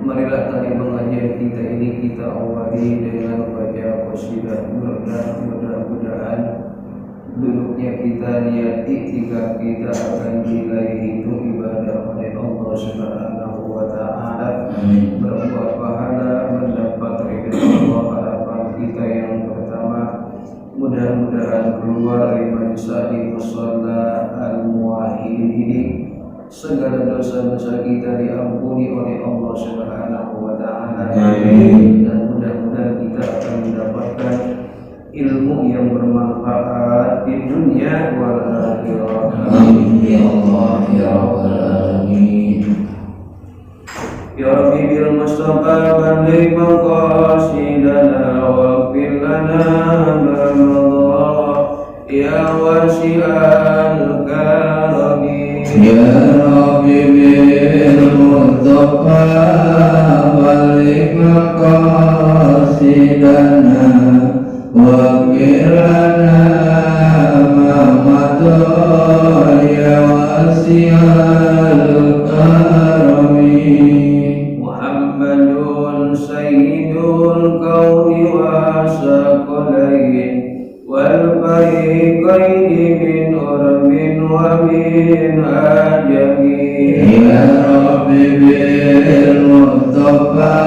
Marilah tadi pengajian kita ini kita awali dengan baca qasidah mudah-mudahan duduknya kita niat iktikaf kita akan nilai itu ibadah oleh Allah Subhanahu wa taala, berbuat pahala, mendapat ridha Allah. Harapan kita yang pertama, mudah-mudahan keluar dari majelis musalla al-muwahhidin ini segala dosa-dosa kita diampuni oleh Allah Subhanahu wa taala. Dan mudah-mudahan kita akan mendapatkan ilmu yang bermanfaat di dunia wal akhirah. Amin ya Allah ya rabbal alamin. Ya Rabbi bil Mustafa balligh maqasidana waghfir lana ma madha ya wasi'al karami. Ya Rabbi bil Mustafa balligh maqasidana waghfir lana ma madha ya wasi'al karami. Muhammadun sayyidul kauni wa saqalain wal fariqaini min urmin wa min ajami. Ya Rabbi bil Mustafa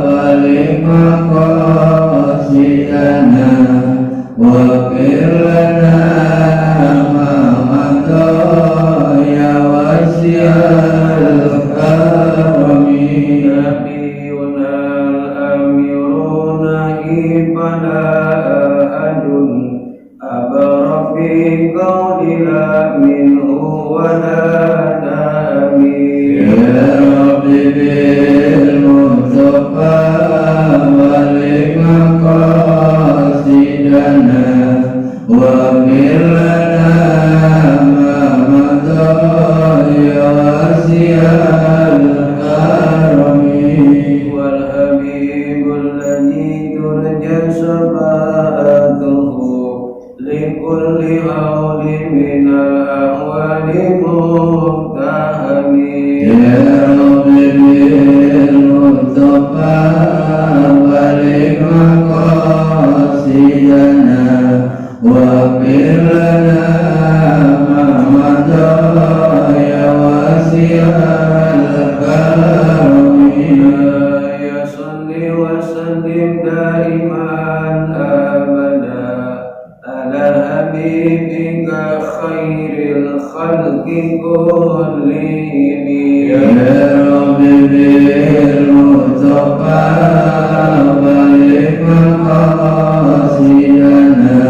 balligh maqasidana waghfir lana ma madha ya wasi'al karami. Nabiyuna al-amiruna ibana ahadun abara fi qawlila minhu wa nadami. Ya Rabbi bil Mustafa balligh maqasidana waghfir lana ma madha ya wasi'al karami. Wal habibul ladzi turja syafa'atuhu likulli hawli minal ahwali muhtahami. Ya Rabbi bil Mustafa balligh maqasidana waghfir lana ma madha ya wasi'al karami. Ya salli wa sallim daiman abada ala habibika khairil khalqi kullihim. Ya Rabbi bil Mustafa balligh maqasidana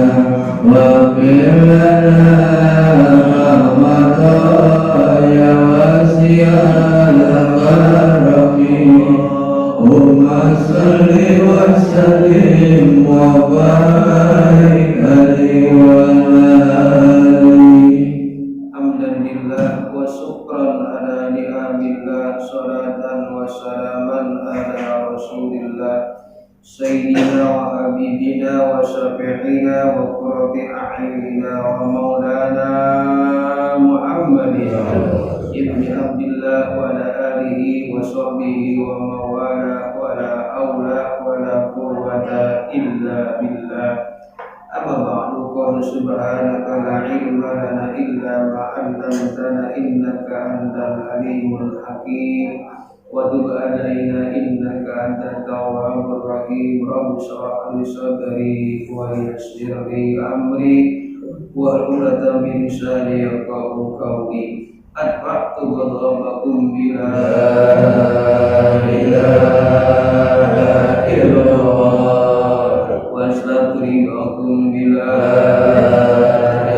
waghfir lana ma madha ya wasi'al karami. Allahumma salli wa sallim wa barik alaihi wa alihi. Hamdan lillah wa syukran ala ni'amillah, salatan wa salaman ala rasulillah sayyidina wa habibina wa syafi'ina wa qurrati a'yunina wa maulana Muhammadin ibni Abdillah wa ala alihi wa sahbihi wa mawala wa la hawla wa la quwwata illa billah. Amma ba'du, qul subhanaka la ilma lana illa ma 'allamtana innaka antal alimul hakim wa tub alaina innaka antat tawwabur rahim. Rabbi shrah li sadri wa yassir li amri wa hlul min lisani yafqahu qawli. Adfa'tu ghadabakum bila ilaha illallah wa astaghfirukum bila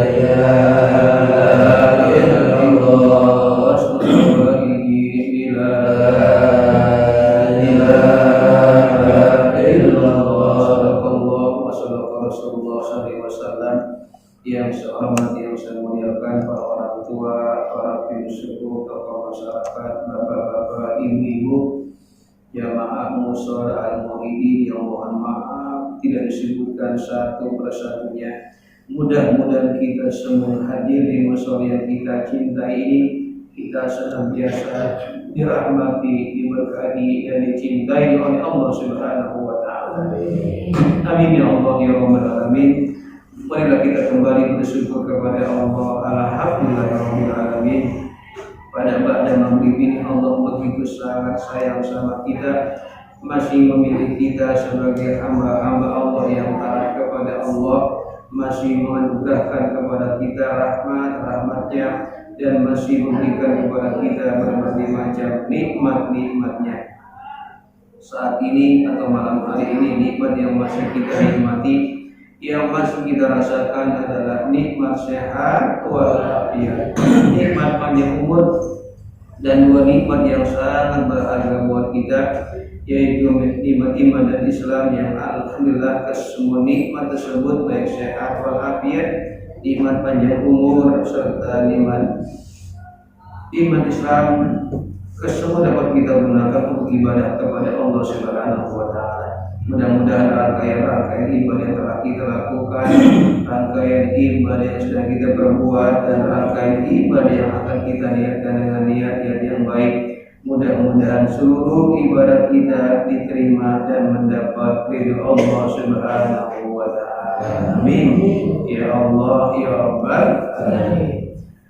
ilaha illallah wa astaghfirukum bila ilaha illallah. Sadaqallahu wa sadaqa Rasulullah sallallahu alaihi wasallam. Yang sehormat yang saya muliakan para orang tua, para filsuf, tokoh masyarakat, bapak-bapak, ibu-ibu, jamaah musyawarah al-mu'idin yang mohon maaf tidak disebutkan satu persatunya. Mudah-mudahan kita semua hadir di musyawarah yang kita cintai ini, kita senantiasa dirahmati, diberkahi dan dicintai oleh Allah Subhanahu wa taala. Amin ya Allah ya rabbal alamin. Marilah kita kembali bersyukur kepada Allah. Alhamdulillahirabbil alamin. Pada maghrib ini Allah begitu sangat sayang sama kita, masih memilih kita sebagai hamba-hamba Allah yang taat kepada Allah, masih menganugerahkan kepada kita rahmat-rahmatnya, dan masih memberikan kepada kita berbagai macam nikmat-nikmatnya. Saat ini atau malam hari ini, nikmat yang masih kita nikmati, yang masih kita rasakan adalah nikmat sehat walafiat, nikmat panjang umur, dan dua nikmat yang sangat berharga buat kita, yaitu nikmat iman dan Islam yang alhamdulillah kesemua nikmat tersebut baik sehat walafiat, nikmat panjang umur serta nikmat iman Islam kesemua dapat kita gunakan untuk ibadah kepada Allah Subhanahu wa taala. Mudah-mudahan rangkaian ibadah yang telah kita lakukan, rangkaian ibadah yang sudah kita perbuat, dan rangkaian ibadah yang akan kita niatkan dengan niat-niat yang baik, mudah-mudahan seluruh ibadah kita diterima dan mendapat ridho Allah Subhanahu wa taala. Amin. Ya Allah ya Rabbal alamin.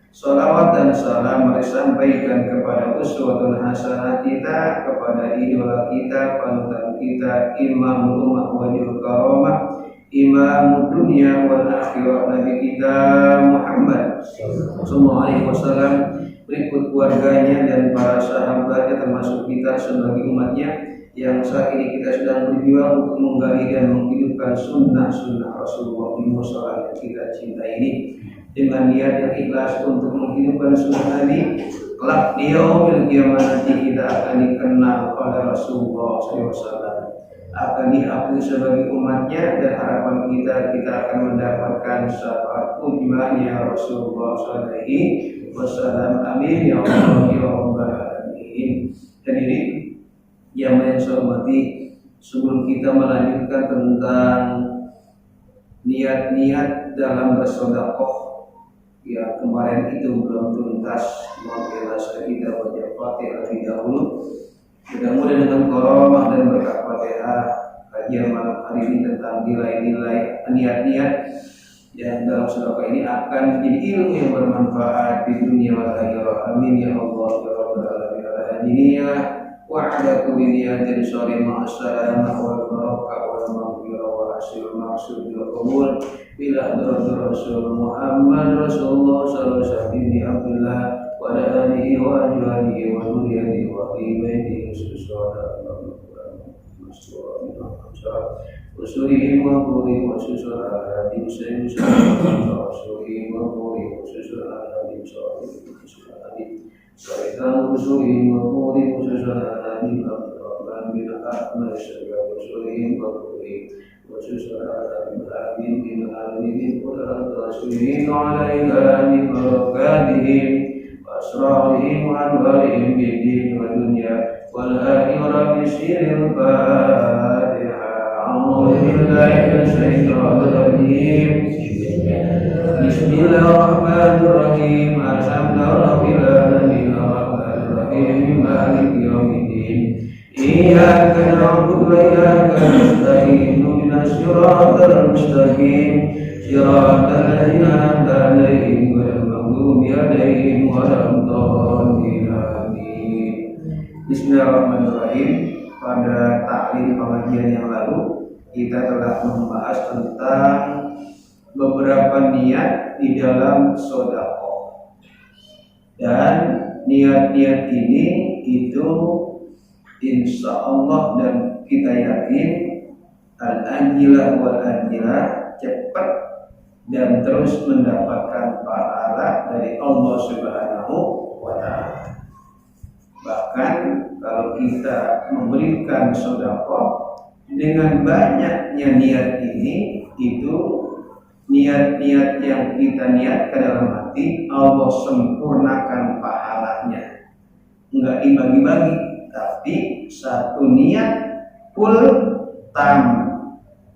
Salawat dan salam mari sampaikan kepada uswatun hasanah kita, kepada idola kita, panutan kita, imam ummah wajib karamah, imam dunia wal akhirah, Nabi kita Muhammad sallallahu alaihi wasallam, berikut keluarganya dan para sahabatnya, termasuk kita sebagai umatnya yang saat ini kita sedang berjuang untuk menggali dan menghidupkan sunnah-sunnah Rasulullah di musola yang kita cinta ini, dengan niat yang ikhlas untuk menghidupkan sunnah Nabi. Kelak di yaumil qiyamah nanti kita akan dikenal oleh Rasulullah SAW, akan diakui sebagai umatnya, dan harapan kita akan mendapatkan syafaat ujmahnya Rasulullah SAW. Amin ya Allah ya Rabbal alamin. Hadirin yang saya hormati, sebelum kita melanjutkan tentang niat-niat dalam bersedekah, ya kemarin itu belum tuntas, marilah kita baca Fatihah terlebih dahulu. Mudah-mudahan dengan karamah dan berkat Fatihah, kajian malam hari ini tentang nilai-nilai niat-niat dan dalam sedekah ini akan menjadi ilmu yang bermanfaat di dunia wal akhirah. Amin ya Allah ya Rabbal alamin. Al-hadiniyah wa ala kulli niyatin shalih ma'assalamah wal barakah wal maghfirah wa hasil maqsud wal qabul bila hadratir Rasul Muhammad Rasulullah sallallahu alaihi Abdullah wa ala alihi wa ajwadihi wa dhurriyyatihi wa baitihi sallallahu Rasulihim wa quri wa susara di sayyidina Rasulihim wa quri wa susara di sayyidina Sayyidina Rasulihim wa quri wa susara di Abdurrahman bin Ahmad Sayyidina Rasulihim wa quri wa susara di Habib bin Ali bin Qudrat Rasulihim alaihi min barakatihim wa asrarihim wa anwarihim bid-din wa dunya wal akhirah bisiril Fatihah. A'udzu billahi minasyaitonir rajim. Bismillahirrahmanirrahim. Alhamdulillahirabbil alamin arrahmanir rahim maliki yaumiddin. Iyyaka na'budu wa iyyaka nasta'in. Ihdinas siratal mustaqim. Siratal ladzina an'amta 'alaihim ghairil maghdubi 'alaihim waladdallin. Amin. Bismillahirrahmanirrahim. Pada taklim pengajian yang lalu kita telah membahas tentang beberapa niat di dalam sedekah, dan niat-niat ini itu insya Allah dan kita yakin al-ajilah wal ajilah, cepat dan terus mendapatkan pahala dari Allah Subhanahu wa taala. Bahkan kalau kita memberikan sedekah dengan banyaknya niat ini, itu niat-niat yang kita niatkan dalam hati, Allah sempurnakan pahalanya. Enggak dibagi-bagi, tapi satu niat full tam,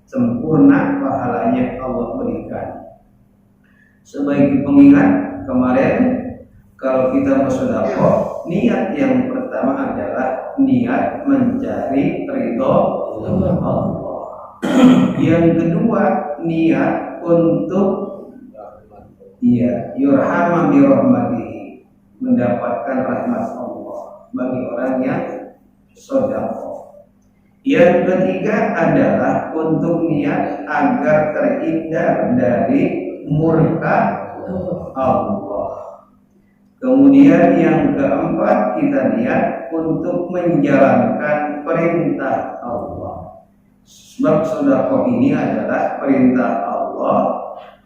sempurna pahalanya Allah berikan. Sebagai pengingat, kemarin kalau kita bersedekah, niat yang pertama pertama adalah niat mencari ridho Allah. Yang kedua, niat untuk yurhama bi rahmatihi, mendapatkan rahmat Allah bagi orang yang sedekah. Yang ketiga adalah untuk niat agar terhindar dari murka Allah. Kemudian yang keempat, kita niat untuk menjalankan perintah Allah. Sebab sedekah ini adalah perintah Allah,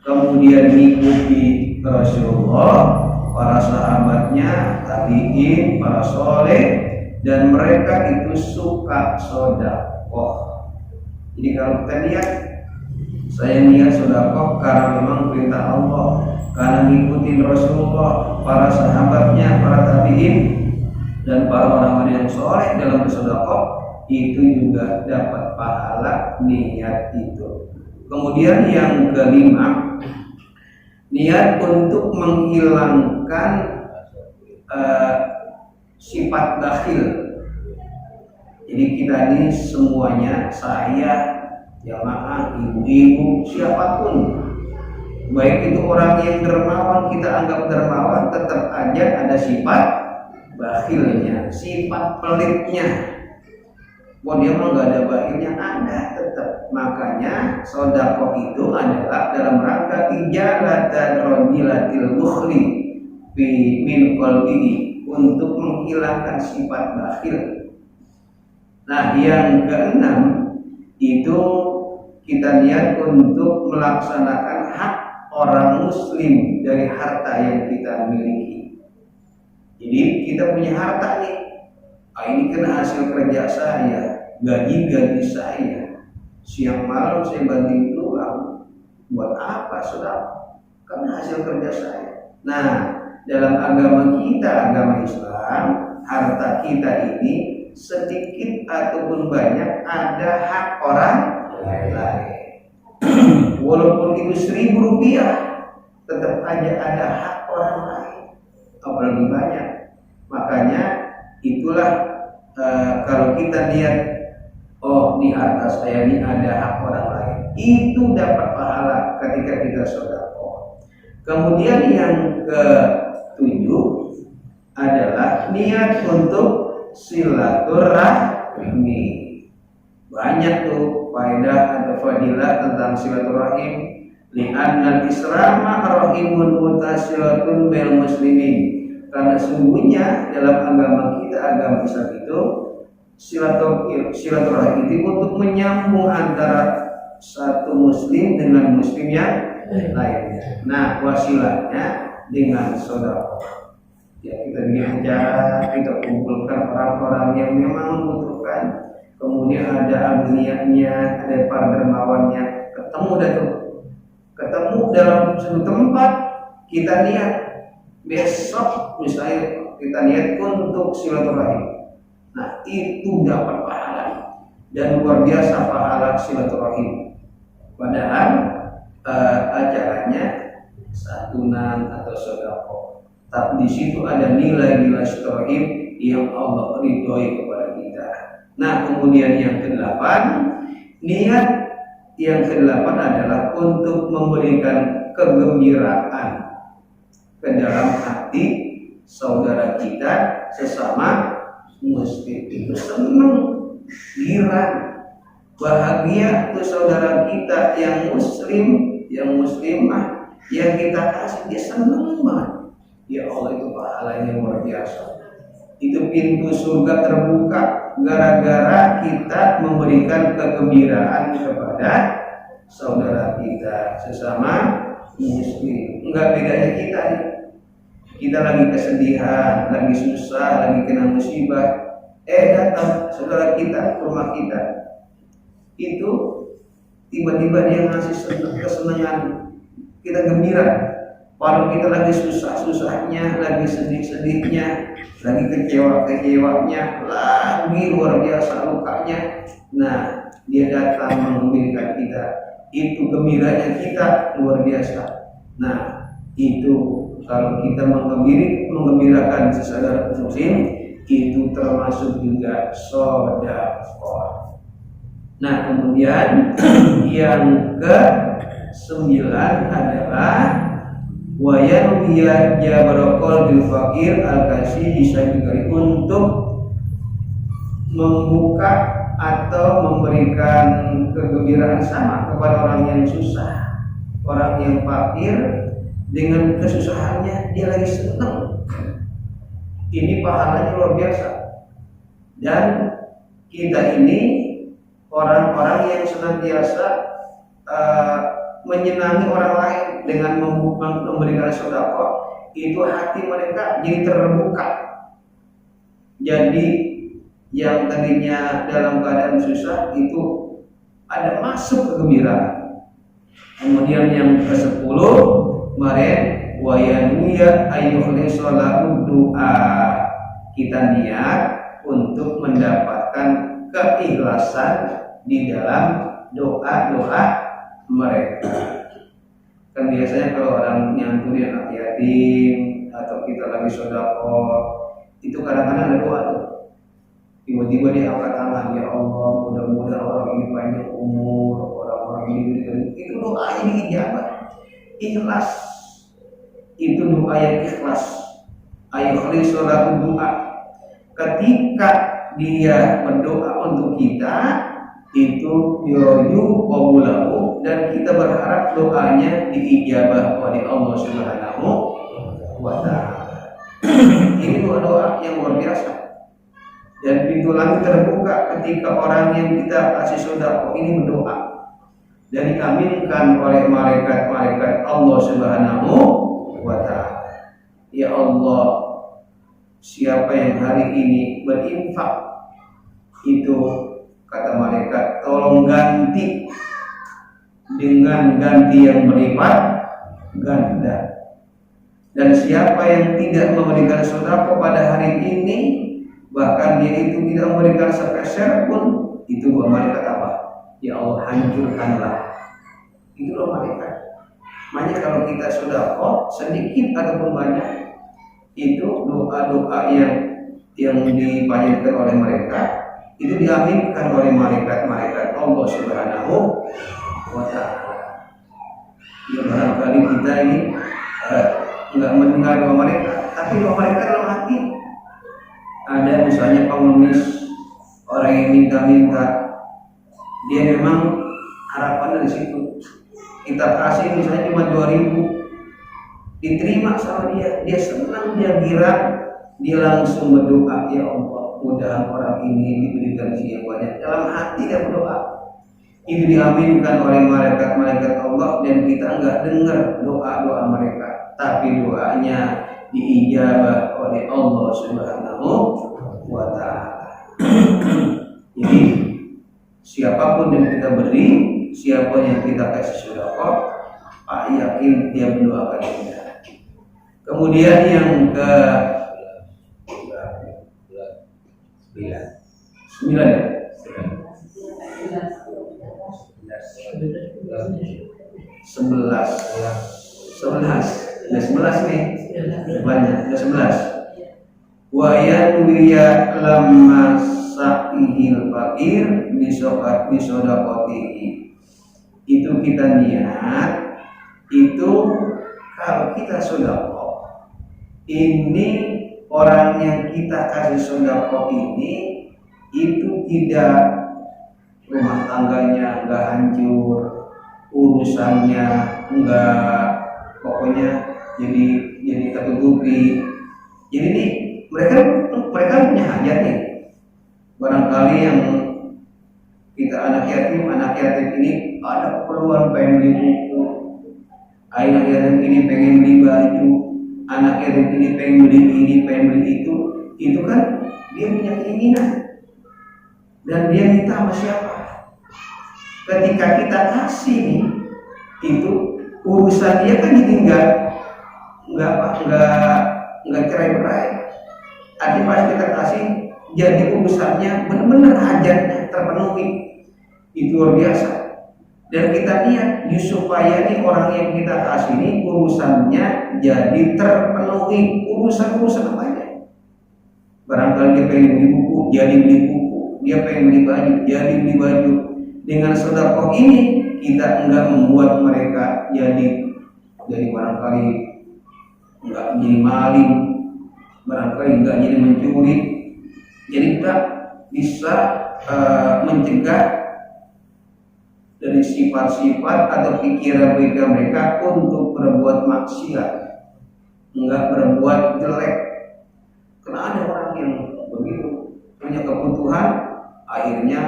kemudian mengikuti Rasulullah, para sahabatnya, tabi'in, para soleh, dan mereka itu suka sedekah. Jadi kalau kita niat, saya niat sedekah karena memang perintah Allah, karena ngikutin Rasulullah, para sahabatnya, para tabi'in, dan para orang-orang yang soleh dalam bersedekah, itu juga dapat pahala niat itu. Kemudian yang kelima, niat untuk menghilangkan sifat bakhil. Jadi kita ini semuanya, saya, jamaah, ibu-ibu, siapapun, baik itu orang yang dermawan, kita anggap dermawan, tetap aja ada sifat bakhilnya, sifat pelitnya. Wah, dia mah nggak ada bakhilnya, ada tetap. Makanya sedekah itu adalah dalam rangka ijalatan radilatil bukhli min qalbihi, untuk menghilangkan sifat bakhil. Nah, yang keenam itu kita niat untuk melaksanakan hak orang muslim dari harta yang kita miliki. Jadi kita punya harta nih, ini kan hasil kerja saya, gaji saya, siang malam saya banting tulang, buat apa saudara? Karena hasil kerja saya. Nah, dalam agama kita, agama Islam, harta kita ini sedikit ataupun banyak ada hak orang lain. Walaupun itu 1.000 rupiah, tetap aja ada hak orang lain, apalagi banyak. Makanya itulah kalau kita lihat, oh di atas saya ini ada hak orang lain, itu dapat pahala ketika kita sedekah. Kemudian yang ketujuh adalah niat untuk silaturahmi. Banyak tuh faedah atau fadilah tentang silaturahim. Li'annal Islama rahimun mutasilatun bil muslimin. Karena sungguhnya dalam agama kita, agama Islam itu, silaturahim itu untuk menyambung antara satu muslim dengan muslim yang lainnya. Nah, wasilahnya dengan sedekah. Ya, kita bikin acara, kita kumpulkan orang-orang yang memang membutuhkan. Kemudian ada agnianya, ada para dermawannya, ketemu dalam satu tempat, kita niat besok misalnya kita niat untuk silaturahim. Nah, itu dapat pahala dan luar biasa pahala silaturahim. Padahal acaranya santunan atau sedekah, tapi di situ ada nilai-nilai silaturahim yang Allah ridhoi kepada kita. Nah, kemudian yang kedelapan, niat yang kedelapan adalah untuk memberikan kegembiraan ke dalam hati saudara kita sesama muslim. Itu senang, girang, bahagia tuh saudara kita yang muslim, yang muslimah, yang kita kasih, dia senang banget. Ya Allah, itu pahalanya luar biasa. Itu pintu surga terbuka gara-gara kita memberikan kegembiraan kepada saudara kita sesama muslim. Enggak bedanya kita nih. Kita lagi kesedihan, lagi susah, lagi kena musibah, datang saudara kita ke rumah kita, itu tiba-tiba dia ngasih kesenangan, kita gembira. Kalau kita lagi susah-susahnya, lagi sedih-sedihnya, lagi kecewa-kecewanya, lagi luar biasa lukanya, nah dia datang menggembirakan kita, itu gembiranya kita luar biasa. Nah, itu kalau kita menggembirakan saudara muslim, itu termasuk juga sedekah. Nah, kemudian yang ke-9 adalah wa yanwiya jabarakal bil fakir al-kasih disabikari, untuk membuka atau memberikan kegembiraan sama kepada orang yang susah, orang yang fakir, dengan kesusahannya dia lagi senang. Ini pahalanya luar biasa. Dan kita ini orang-orang yang senantiasa menyenangi orang lain dengan memberikan sedekah, itu hati mereka jadi terbuka. Jadi yang tadinya dalam keadaan susah itu ada masuk kegembiraan. Kemudian yang ke-10 kemarin wa yanwiya ayyukhlisu lahu doa, kita niat untuk mendapatkan keikhlasan di dalam doa-doa mereka. Kan biasanya kalau orang nyantuni anak yatim atau kita lagi sedekah, itu kadang-kadang ada doa tuh. Tiba-tiba dia angkat tangan, ya Allah, mudah-mudahan orang ini panjang umur, orang-orang ini itu doa ini dijawab. Ikhlas itu doa yang ikhlas. Ayyukhlisu lahu doa. Ketika dia berdoa untuk kita, itu yarju qabulahu, dan kita berharap doanya diijabah oleh Allah Subhanahu wa ta'ala. Ini doa yang luar biasa. Dan pintu langit terbuka ketika orang yang kita kasih sedekah ini berdoa, dan diaminkan oleh malaikat-malaikat Allah Subhanahu wa ta'ala. Ya Allah, siapa yang hari ini berinfak, itu kata malaikat tolong ganti dengan ganti yang berlipat ganda. Dan siapa yang tidak memberikan sedekah pada hari ini, bahkan dia itu tidak memberikan sepeser pun, itu dua malaikat apa? Ya Allah, hancurkanlah. Itu dua malaikat. Makanya kalau kita sedekah sedikit ataupun banyak, itu doa-doa yang dipanjatkan oleh mereka, itu diaminkan oleh malaikat-malaikat Allah Subhanahu wa ta'ala. Ya, barangkali kita ini enggak mendengar doa mereka, tapi doa mereka dalam hati. Ada misalnya pengemis, orang yang minta-minta, dia memang harapan dari situ. Kita kasih misalnya cuma 2.000, diterima sama dia, dia senang, dia girang, dia langsung berdoa, ya Allah, mudah orang ini diberikan rezeki yang banyak. Dalam hati dia berdoa. Itu diaminkan oleh malaikat-malaikat Allah, dan kita enggak dengar doa-doa mereka, tapi doanya diijabah oleh Allah Subhanahu wa ta'ala. Jadi siapapun yang kita beri, siapa yang kita kasih sedekah, Pak yakin dia mendoakan kita. Kemudian yang ke 9 ya? 11 nih, banyak, udah 11. Wa yanwiya lamma sa'ihil fakir bisodaqatihi, itu kita niat, itu kalau kita sedekah ini, orang yang kita kasih sedekah ini, itu tidak, rumah tangganya enggak hancur, urusannya enggak, pokoknya jadi tertutupi. Jadi nih mereka punya hajat nih. Barangkali yang kita anak yatim ini ada keperluan pengen beli buku, anak yatim ini pengen beli baju, anak yatim ini pengen beli ini, pengen beli itu kan dia punya keinginan dan dia minta sama siapa. Ketika kita kasih nih, itu urusan dia kan jadi nggak cerai-berai. Artinya pas kita kasih, jadi urusannya benar-benar hajatnya terpenuhi. Itu luar biasa. Dan kita lihat supaya nih orang yang kita kasih ini urusannya jadi terpenuhi. Urusan apanya? Barangkali dia pengen beli buku, jadi beli buku. Dia pengen beli baju, jadi beli baju. Dengan sedekah ini kita enggak membuat mereka jadi barangkali enggak jadi maling, barangkali enggak jadi mencuri. Jadi kita bisa mencegah dari sifat-sifat atau pikiran mereka untuk berbuat maksiat, enggak berbuat jelek. Karena ada orang yang begitu punya kebutuhan, akhirnya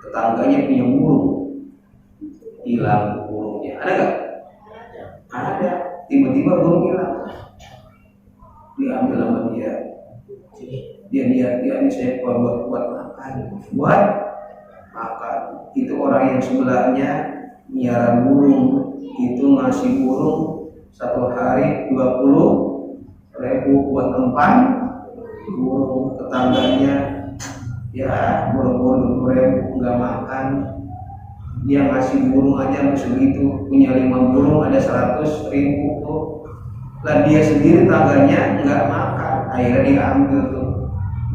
tetangganya punya burung, hilang burungnya. Ada nggak? Ada. Tiba-tiba burung hilang, diambil sama dia. Dia ini saya buat makan, buat makan. Itu orang yang sebelahnya miara burung, itu ngasih burung satu hari 20.000 buat empan burung. Tetangganya ya burung 20.000 nggak makan, dia ngasih burung aja segitu, punya 5 burung ada 100.000 tuh. Lah dia sendiri tangganya nggak makan, akhirnya diambil tuh.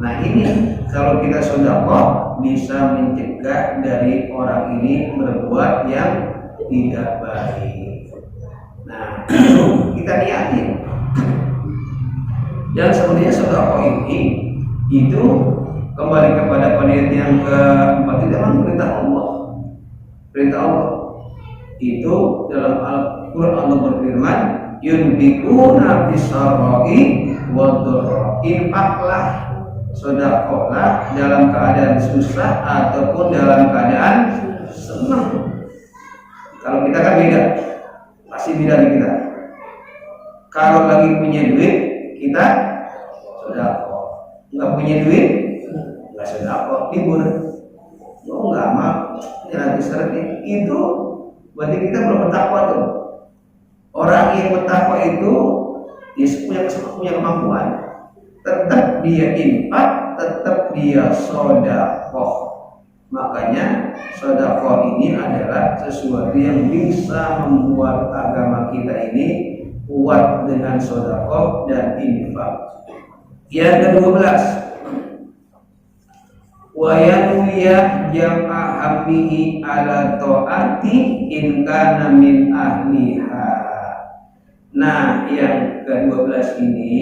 Nah ini kalau kita sedekah bisa mencegah dari orang ini berbuat yang tidak baik. Nah itu kita niatin. Dan sebenarnya sedekah ini itu kembali kepada penelitian yang keempat, itu memang perintah Allah. Perintah Allah itu dalam Al-Quran Allah berfirman, yunfiquna fis-sarra'i wad-dharra. Infaklah, sedekahlah dalam keadaan susah ataupun dalam keadaan senang. Kalau kita kan beda, pasti beda di kita. Kalau lagi punya duit kita sedekah, nggak punya duit nggak sedekah, libur. Oh nggak amal, lagi sering itu berarti kita belum bertakwa tuh. Orang yang bertakwa itu dia punya kemampuan. Tetap dia infak, tetap dia sedekah. Makanya sedekah ini adalah sesuatu yang bisa membuat agama kita ini kuat dengan sedekah dan infak. Yang ke-12, wa yanwiya jam'ahammihi ala ta'ati in kana min ahliha. Nah, yang ke-12 ini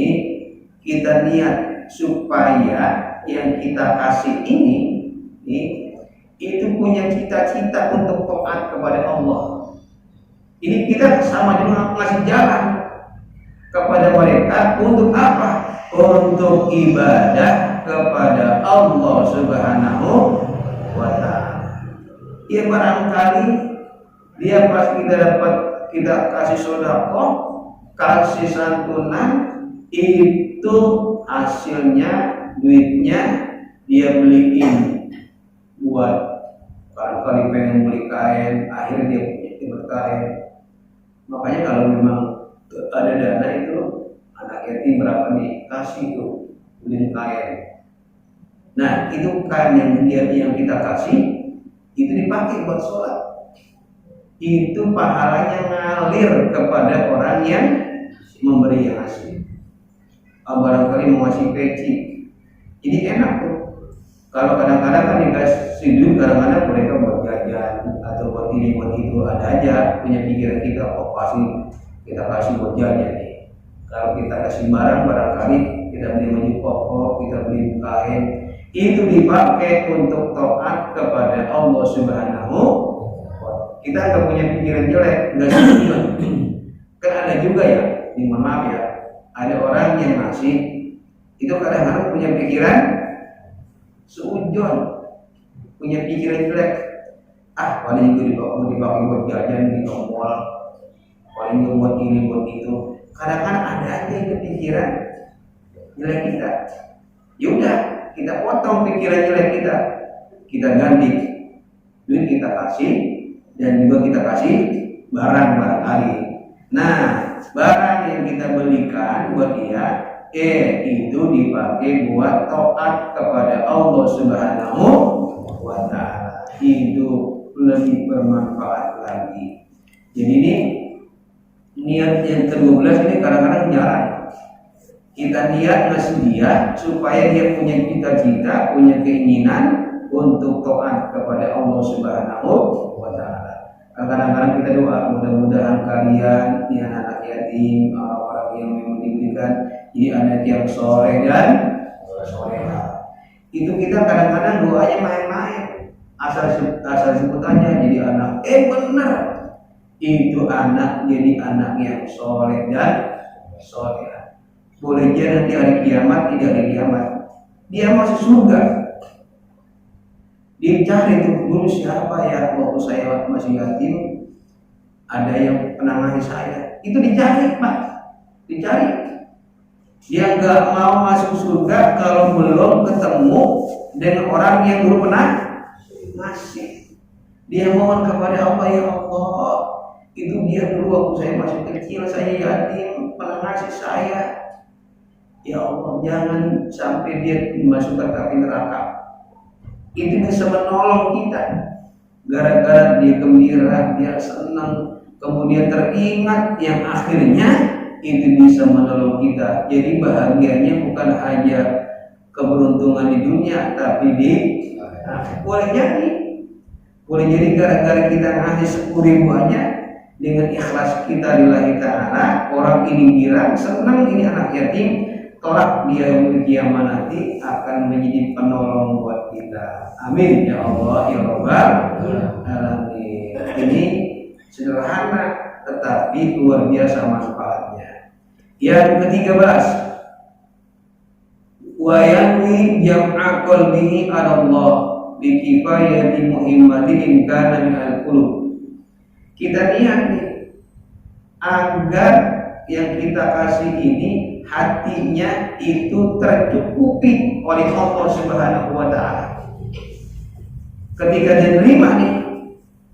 kita niat supaya yang kita kasih ini itu punya cita-cita untuk taat kepada Allah. Ini kita sama dengan ngasih jalan kepada mereka untuk apa? Untuk ibadah kepada Allah Subhanahu wa ta'ala. Ya barangkali dia pas kita kasih sedekah, kasih santunan, itu hasilnya duitnya dia beliin buat barangkali pengen beli kain, akhirnya dia punya kain. Makanya kalau memang ada dana itu anak yatim berapa nih kasih tuh beli kain. Nah itu kain yang kita kasih itu dipakai buat sholat, itu pahalanya ngalir kepada orang yang memberi, yang ngasih. Barangkali mau ngasih peci, jadi enak tuh. Kalau kadang-kadang kan dikasih duit, kadang-kadang mereka buat jajan atau buat ini buat itu, ada aja punya pikiran kita, oh pasti kita kasih buat jajan nih. Kalau kita kasih barang, barangkali kita beli baju koko, kita beli kain, itu dipakai untuk taat kepada Allah Subhanahu wa ta'ala. Kita nggak punya pikiran jelek, nggak sih. Kan ada juga ya, mohon maaf ya, ada orang yang ngasih itu kadang-kadang punya pikiran seujon, punya pikiran jelek. Paling itu dipakai buat jajan di mall, paling itu buat ini buat itu. Kadang-kadang ada aja yang pikiran jelek kita. Yaudah, kita potong pikiran jelek kita ganti duit kita kasih, dan juga kita kasih barang barangkali. Nah, barang yang kita belikan buat dia, itu dipakai buat taat kepada Allah Subhanahu wa ta'ala. Itu lebih bermanfaat lagi. Jadi ini niat yang ke-12 ini kadang-kadang jarang. Kita niat ngasih dia supaya dia punya cita-cita, punya keinginan untuk taat kepada Allah Subhanahu wa Ta'ala. Kadang-kadang kita doa, mudah-mudahan kalian yang anak yatim, orang-orang yang memang diberikan jadi anak yang soleh dan soleha. Itu kita kadang-kadang doanya main-main, asal sebutannya jadi anak. Benar, itu anak jadi anak yang soleh dan soleha. Boleh jadi nanti hari kiamat, tidak hari kiamat dia masuk surga. Dicari tuh dulu siapa ya, waktu saya masih yatim ada yang penangani saya, itu dicari Pak, dicari. Dia nggak mau masuk surga kalau belum ketemu dengan orang yang dulu pernah ngasih. Dia mohon kepada Allah, ya Allah, itu dia dulu waktu saya masih kecil, saya yatim, pernah ngasih saya. Ya Allah, jangan sampai dia dimasukkan ke api neraka. Itu bisa menolong kita. Gara-gara dia gembira, dia senang, kemudian teringat yang akhirnya itu bisa menolong kita. Jadi bahagianya bukan hanya keberuntungan di dunia, tapi di boleh jadi gara-gara kita ngasih 10.000 aja dengan ikhlas kita lillahi ta'ala, orang ini girang, senang ini anak yatim, kelak dia yang kiamat nanti akan menjadi penolong buat kita. Amin ya Allah ya Rabbal alamin. Ini sederhana tetapi luar biasa manfaatnya. Yang ke-13, wa yanwi jam'a qalbihi 'ala Allah bi kifayati muhimmatin kana min al-qulub. Kita niat nih agar yang kita kasih ini hatinya itu tercukupi oleh Allah Subhanahu wa Ta'ala. Ketika dia terima nih,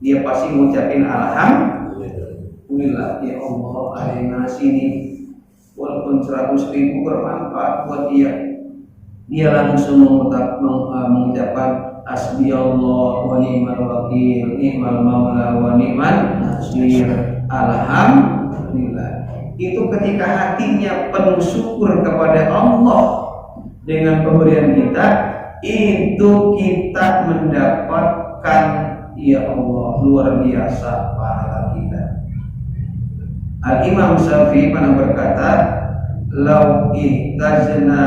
dia pasti mengucapkan alhamdulillah, ya Allah ada yang ngasih nih, walaupun 100.000 bermanfaat buat dia. Dia langsung mengucapkan hasbi Allah wa ni'mal wakil, ni'mal maula wa ni'mal nasir, alhamdulillah. Itu ketika hatinya penuh syukur kepada Allah dengan pemberian kita, itu kita mendapatkan, ya Allah, luar biasa pahala kita. Al-Imam Syafi'i pernah berkata, lau ihtajna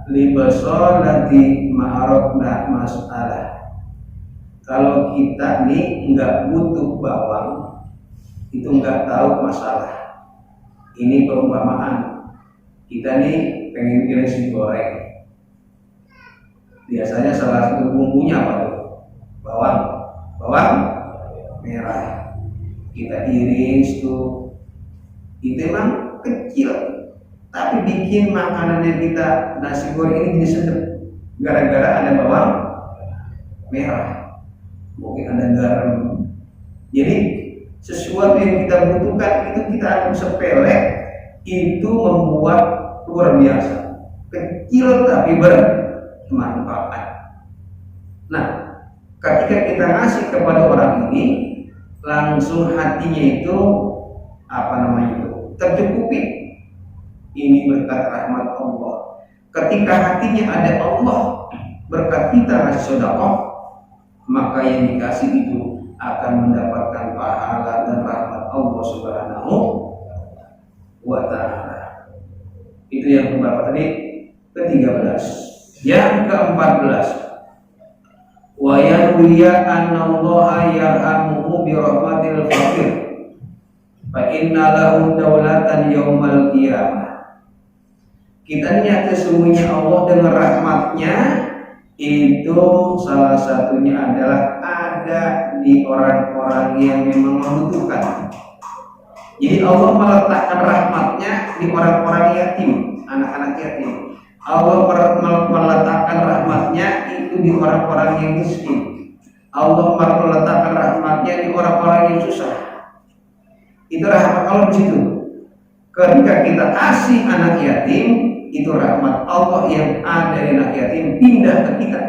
libasolati ma'arokna mas'alah. Kalau kita nih nggak butuh bawang, itu nggak tahu masalah. Ini perumpamaan. Kita nih pengen bikin nasi goreng. Biasanya salah satu bumbunya apa tuh? Bawang merah. Kita iris tuh. Itu emang kecil, tapi bikin makanannya kita nasi goreng ini jadi sedap. Gara-gara ada bawang merah. Mungkin ada garam. Jadi sesuatu yang kita butuhkan itu kita anggap sepele, itu membuat luar biasa, kecil tapi bermanfaat. Nah, ketika kita ngasih kepada orang ini, langsung hatinya itu tercukupi. Ini berkat rahmat Allah. Ketika hatinya ada Allah, berkat kita ngasih sedekah, maka yang dikasih itu akan mendapatkan pahala dan rahmat Allah Subhanahu wa Ta'ala. Itu yang keberapa tadi? Ke-13. Yang ke-14, wa yanwiya anna Allah yarhamuhu bi rahmatil faqir fa inna lahu daulatan yaumal qiyamah. Kita niat sesungguhnya Allah dengan rahmatnya itu salah satunya adalah ada di orang-orang yang memang membutuhkan. Jadi Allah meletakkan rahmatnya di orang-orang yatim, anak-anak yatim. Allah meletakkan rahmatnya itu di orang-orang yang miskin. Allah meletakkan rahmatnya di orang-orang yang susah. Itu rahmat Allah di situ. Ketika kita kasih anak yatim, itu rahmat Allah yang ada di anak yatim pindah ke kita.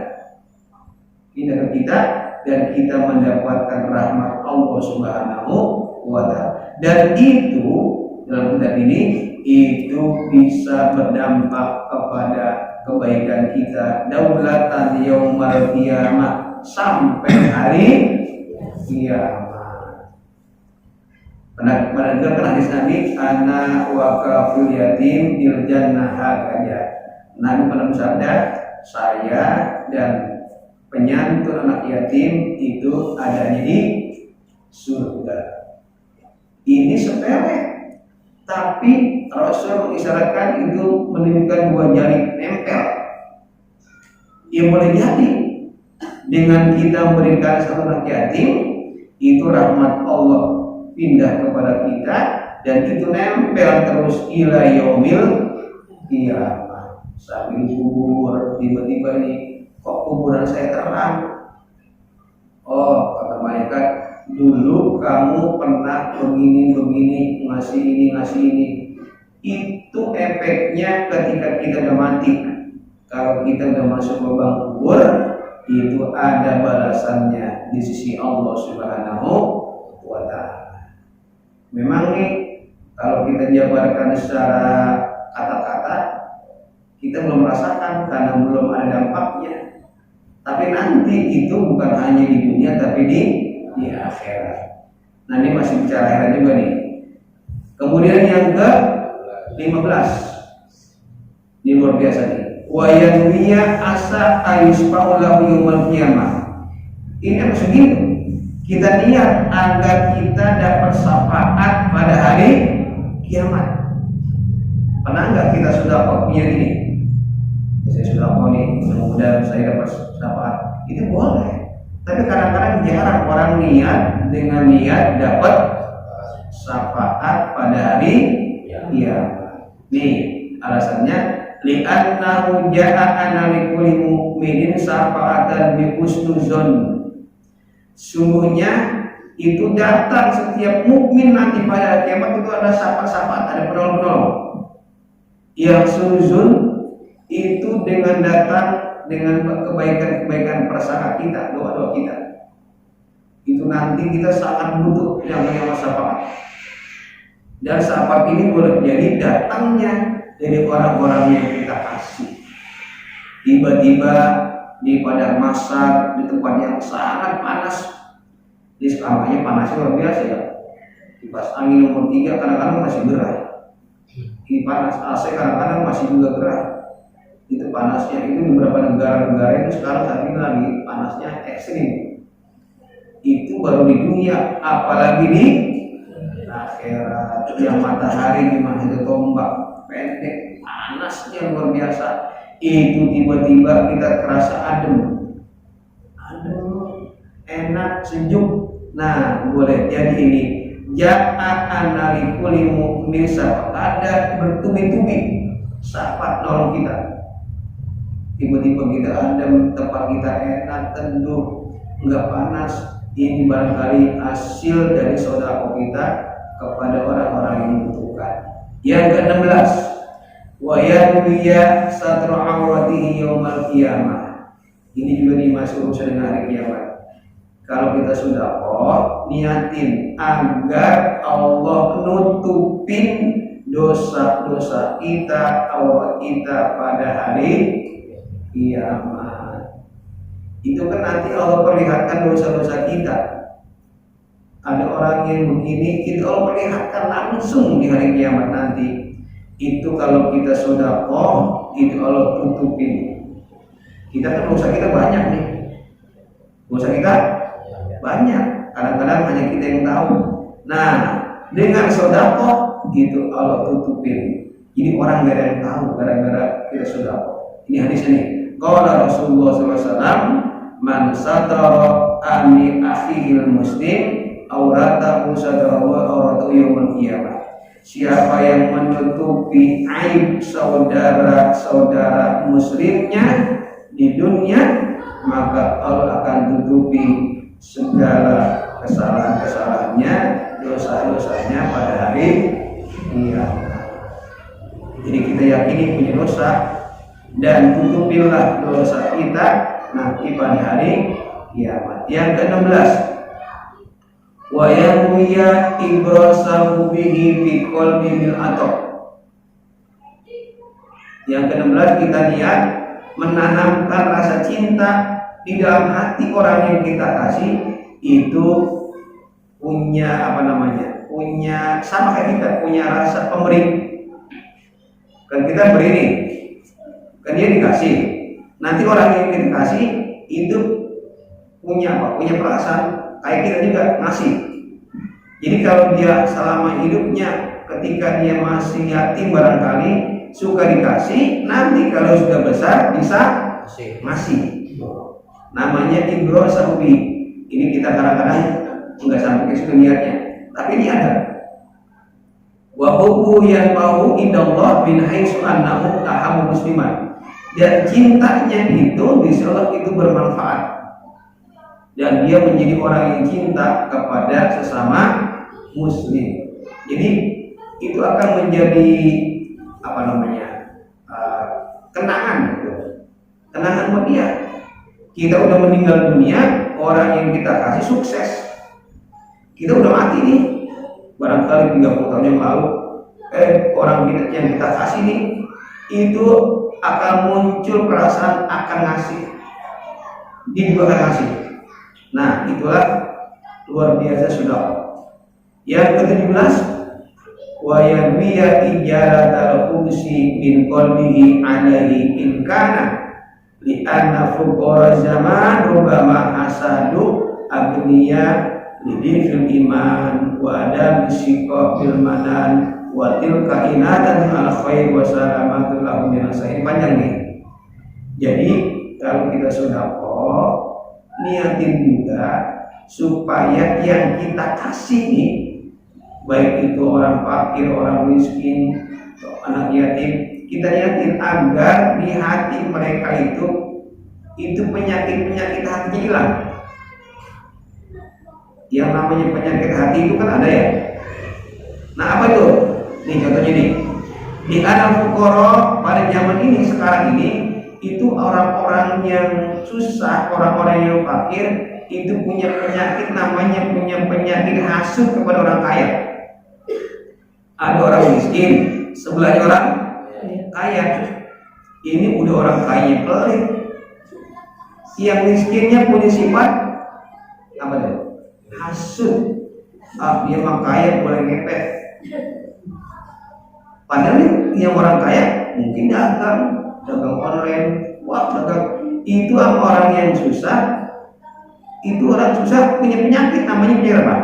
Dan kita mendapatkan rahmat Allah Subhanahu wa Ta'ala. Dan itu dalam kitab ini itu bisa berdampak kepada kebaikan kita daulatan yaumal qiyamah sampai hari kiamat. Pada hadis Nabi, ana wa kafil yatim bil jannah hakaja. Nabi pernah bersabda, saya dan penyantun anak yatim itu adanya di surga. Ini sepele, tapi Rasul mengisyaratkan itu menunjukkan dua jari nempel. Yang boleh jadi dengan kita memberikan satu anak yatim, itu rahmat Allah pindah kepada kita dan itu nempel terus ila yaumil qiyamah. Sambil kubur, tiba-tiba ini kok kuburan saya terang. Oh, kata malaikat, dulu kamu pernah begini, ngasih ini. Itu efeknya ketika kita udah mati. Kalau kita udah masuk lubang kubur, itu ada balasannya di sisi Allah Subhanahu wa Ta'ala. Memang nih, kalau kita jabarkan secara kata-kata, kita belum merasakan karena belum ada dampaknya. Tapi nanti itu bukan hanya di dunia, tapi di akhirat. Nah, ini masih bicara akhirat juga nih. Kemudian yang ke-15, ini luar biasa nih. Wa yanwiya asa ayusfa'u lahu yaumil qiyamah. Ini maksud gitu. Kita niat agar kita dapat syafaat pada hari kiamat. Pernah nggak kita sudah punya ini? Saya sudah mau nih, mudah-mudahan saya dapat syafaat. Itu boleh. Tapi kadang-kadang jarang orang niat dengan niat dapat syafaat pada hari kiamat. Nih alasannya, li'annahu ja'ana likulli mu'minin syafa'atan bi husnuzon. Sungguhnya itu datang setiap mukmin nanti pada kiamat itu ada syafaat, ada penolong-penolong. Yang suzun itu dengan datang dengan kebaikan-kebaikan prasangka kita, doa-doa kita. Itu nanti kita sangat butuh yang namanya syafaat. Dan syafaat ini boleh jadi datangnya dari orang-orang yang kita kasih. Tiba-tiba di padang mahsyar, di tempat yang sangat panas. Di sekarang panasnya luar biasa ya. Kipas angin nomor 3 kadang-kadang masih gerah. Di panas AC kadang-kadang masih juga gerah. Itu panasnya itu di beberapa negara-negara itu sekarang saat ini lagi panasnya ekstrim. Itu baru di dunia, apalagi di akhirat yang matahari gimana itu tombak pendek, panasnya luar biasa. Itu tiba-tiba kita kerasa adem, enak, sejuk. Nah, boleh jadi ini ja'ana likulli mu'min syafa'at, ada bertubi-tubi syafaat nolong kita. Tiba-tiba kita adem, tempat kita enak, teduh, enggak panas. Ini barangkali hasil dari sedekah kita kepada orang-orang yang membutuhkan. Yang ke-16, wa yanwiya satru awratihi yaumal qiyamah. Ini juga dimasuk urusan dengan hari kiamat. Kalau kita sudah niatin agar Allah nutupin dosa-dosa kita, aurat kita pada hari kiamat. Itu kan nanti Allah perlihatkan dosa-dosa kita. Ada orang yang begini, itu Allah perlihatkan langsung di hari kiamat nanti. Itu kalau kita sedekah, itu Allah tutupin. Kita kan dosa kita banyak nih. Dosa kita banyak. Kadang-kadang hanya kita yang tahu. Nah, dengan sedekah itu Allah tutupin. Jadi orang gak ada yang tahu gara-gara kita sedekah. Ini hadis ini. Qala Rasulullah SAW, man satara ani akhihil muslim auratahu satarahu auratahu yaumil qiyamah. Siapa yang menutupi aib saudara-saudara muslimnya di dunia, maka Allah akan tutupi segala kesalahan-kesalahannya, dosa-dosanya pada hari kiamat. Jadi kita yakini punya dosa dan tutupilah dosa kita nanti pada hari kiamat. Yang ke-16, wa yanwiya ibrasahu bihi fi qalbi bil atok. Yang ke-16 kita lihat menanamkan rasa cinta di dalam hati orang yang kita kasih itu punya punya sama kayak kita punya rasa pemberi. Kan kita beri nih, kan dia dikasih. Nanti orang yang kita kasih itu punya punya perasaan kayak kita juga ngasih. Jadi kalau dia selama hidupnya ketika dia masih yatim barangkali suka dikasih, nanti kalau sudah besar bisa ngasih. Namanya ibrasah bi. Ini kita kadang-kadang enggak sampai ke niatnya, tapi ini ada. Wa hubbu yanfa'u indallah min haitsu annahu tahabbu musliman. Dan cintanya itu di Allah itu bermanfaat. Dan dia menjadi orang yang cinta kepada sesama muslim. Jadi itu akan menjadi kenangan gitu. Kenangan buat dia. Kita udah meninggal dunia, orang yang kita kasih sukses. Kita udah mati nih. Barangkali 30 tahun yang lalu orang yang kita kasih nih itu akan muncul perasaan akan ngasih. Dia juga akan ngasih. Nah, itulah luar biasa sudah. Yang ke-17 wa yanwiya ijaratal khumsi min qalbihi alaihi in kana li anna fuqara zaman rubama hasadu agniya lidifil iman wa adam siqa bil manan wa tilka inatan al khair wa salamatul lahum min asain. Panjang nih. Jadi kalau kita sedekah niatin juga supaya yang kita kasih nih, baik itu orang fakir, orang miskin, anak yatim, kita niatin agar di hati mereka itu penyakit-penyakit hatinya hilang. Yang namanya penyakit hati itu kan ada ya. Nah apa itu? Nih contohnya nih, di alam fuqara pada zaman ini sekarang ini itu orang-orang yang susah, orang-orang yang fakir itu punya penyakit namanya punya penyakit hasud kepada orang kaya. Ada orang miskin, sebelahnya orang kaya. Ini udah orang kaya pelit. Yang miskinnya punya sifat apa tuh? Hasud. Dia mah kaya boleh ngepet. Padahal yang orang kaya mungkin dagang online, dagang. Itu orang yang susah. Itu orang susah punya penyakit namanya apa?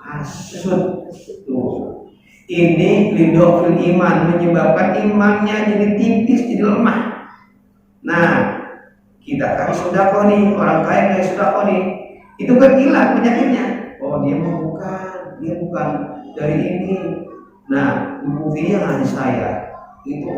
Hasud. Tuh. Ini lidofil iman, menyebabkan imannya jadi tipis, jadi lemah. Nah, kita kasih sedekah nih, orang kaya kasih sedekah nih, itu kan hilang penyakitnya. Oh dia bukan dari ini. Nah, buktinya ngasih saya. Itu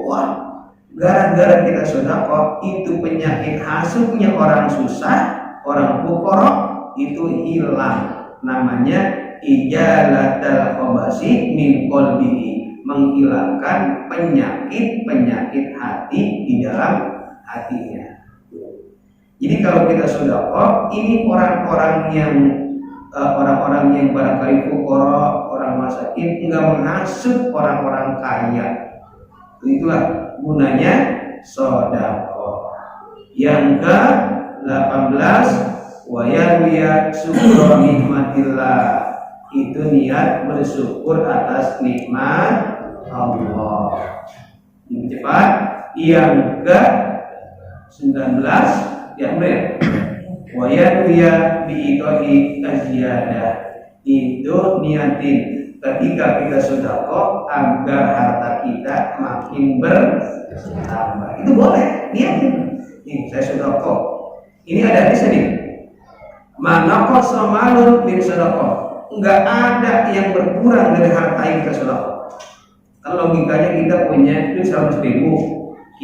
gara-gara kita sedekah itu penyakit hasudnya orang susah, orang fuqara itu hilang. Namanya ijalatul khabasi min qalbihi, menghilangkan penyakit hati di dalam hatinya. Jadi kalau kita sedekah, ini orang-orang yang barangkali fuqara, orang masakin, enggak menghasut orang-orang kaya. Itulah gunanya sedekah. Yang ke-18 wa yanwiya syukra nikmatillah. Itu niat bersyukur atas nikmat Allah. Ini cepat. Yang ke-19 yang benar. Wa yanwiya bi'idhi aziyadah. Itu niatin ketika kita sedekah agar harta kita makin bertambah. Itu boleh niatin. Nih saya sedekah. Ini ada di sini. Mana qasamalun min sedekah. Enggak ada yang berkurang dari harta yang kita sedekah. Kalau logikanya kita punya duit 100.000,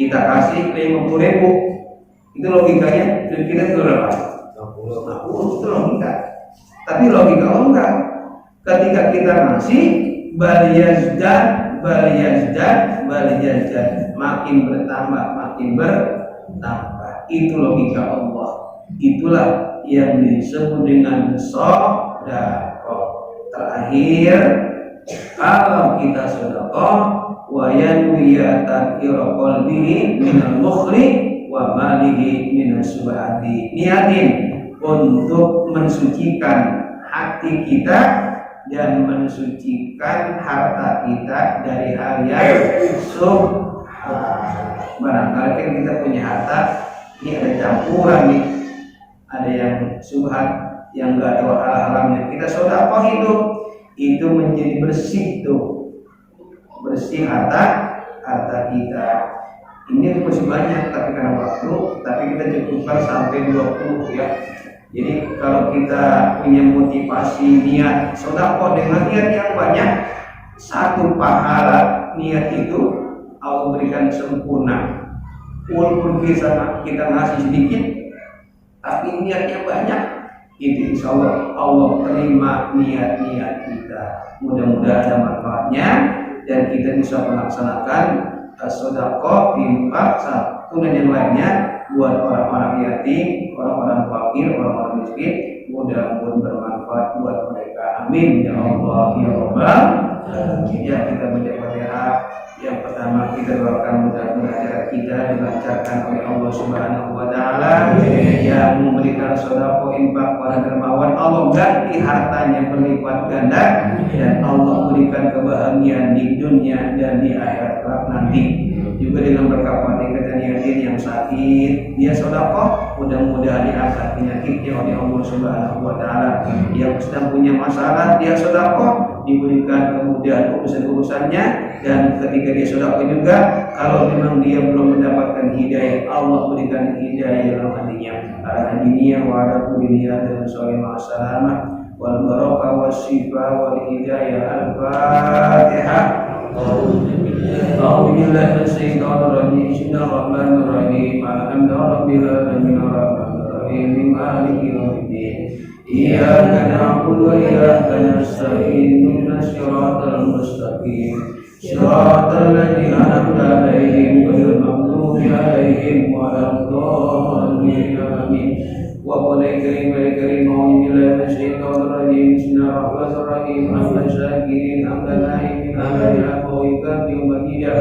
kita kasih 50.000, itu logikanya duit kita itu berapa? 60. Itu logika. Tapi logika Allah enggak. Ketika kita ngasih bal yazdad, makin bertambah. Itu logika Allah. Itulah yang disebut dengan sedekah. sodaqah. Terakhir, kalau kita sodaqah wa yanwi ta'khira qalbihi minal mukhli wa malihi minas subhati. Niatin untuk mensucikan hati kita dan mensucikan harta kita dari hal yang subhat. Barangkali kan kita punya harta, ini ada campuran nih, ada yang subhat, yang enggak tahu hal-halamnya. Kita sedekah itu menjadi bersih tuh, bersih harta kita. Ini masih banyak tapi karena waktu, tapi kita cukupkan sampai 20 ya. Jadi kalau kita punya motivasi niat sedekah dengan niat yang banyak, satu pahala niat itu Allah berikan sempurna. Walaupun kita ngasih sedikit, tapi niatnya banyak, itu insya Allah terima niat-niat kita. Mudah-mudahan ada manfaatnya dan kita bisa melaksanakan sedekah, infak, satu dan yang lainnya buat orang-orang yatim, orang-orang fakir, orang-orang miskin. Mudah-mudahan bermanfaat buat mereka. Amin ya Allah ya Rabbal alamin. Ya, kita baca-baca. Yang pertama kita doakan mudah-mudahan acara kita dilancarkan oleh Allah Subhanahu wa taala yang memberikan sedekah infak para dermawan. Allah ganti hartanya berlipat ganda dan Allah berikan kebahagiaan di dunia dan di akhirat kelak nanti. Juga dengan berkat kita yakin yang sakit dia sedekah, mudah-mudahan diangkat penyakitnya oleh Allah Subhanahu wa taala. Yang sedang punya masalah dia sedekah, diberikan kemudahan urusan-urusannya, dan ketika dia sedekah juga kalau memang dia belum mendapatkan hidayah, Allah berikan hidayah dalam hatinya. Alhamdulillah wa ala kulli dan sallallahu alaihi wal barakah was shifa wal hidayah. Al-Fatihah. A'udzu billahi minasyaitonir rajim. Bismillahirrahmanirrahim. Alhamdulillahirabbil alamin arrahmanir rahim maliki yaumiddin. Iyyaka na'budu wa iyyaka nasta'in. Ihdinas siratal mustaqim. Siratal ladzina an'amta 'alaihim ghairil maghdubi 'alaihim waladdallin. Amin. Wa qul karim a'udzu billahi minasyaitonir rajim. Bismillahirrahmanirrahim. Hamdan syakirin hamdan na'imin hamdan qawika bi majida.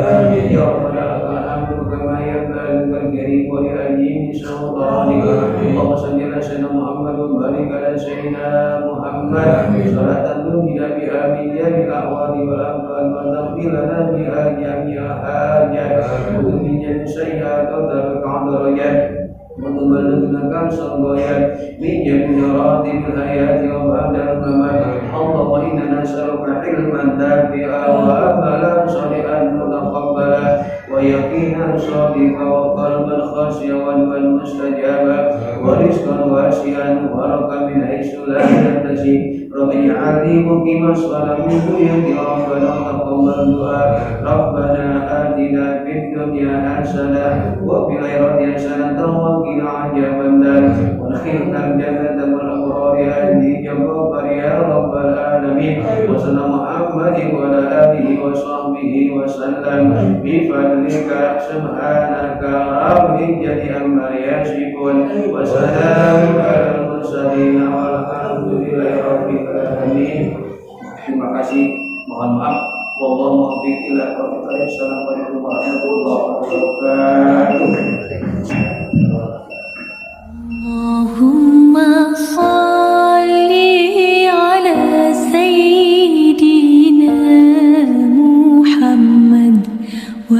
Ya rabbana lakal hamdu kama yanbaghi lil karim wa li ajli sultanika. Allahumma shalli ala sayyidina Muhammad wa barik ala sayyidina Muhammad. Salatan tunjina biha min jami'il ahwali wal afdal wa taghfir lana biha jami'a hajat wa min jami'i sayyi'ati wa tarfa'u darajat وتبلغنا صلوات من جميرات الحياة وبعد الممات. اللهم إنا نسألك علما نافعا وعملا صالحا متقبلا ويقينا صادقا وقلبا خاشعا وقلبا مستجابا ورزقا واسعا ورزقا من حيث لا يحتسب. رب اجعلني مقيم الصلاة من ذريتي ربنا تقبل دعاء. ربنا آتنا في الدنيا حسنة وفي الآخرة حسنة وقنا عذاب النار وادخلنا الجنة مع الأبرار آمين يا غفار يا رب العالمين. وصلى محمد وعلى آله وصحبه وسلم بفضلك سبحانك رب العزة عما يصفون وسلام على المرسلين والحمد لله رب العالمين. Terima kasih, mohon maaf. Wallahu muwaffiq ila aqwamit thoriq. Assalamualaikum warahmatullahi wabarakatuh. Allahumma salli ala sayyidina Muhammad wa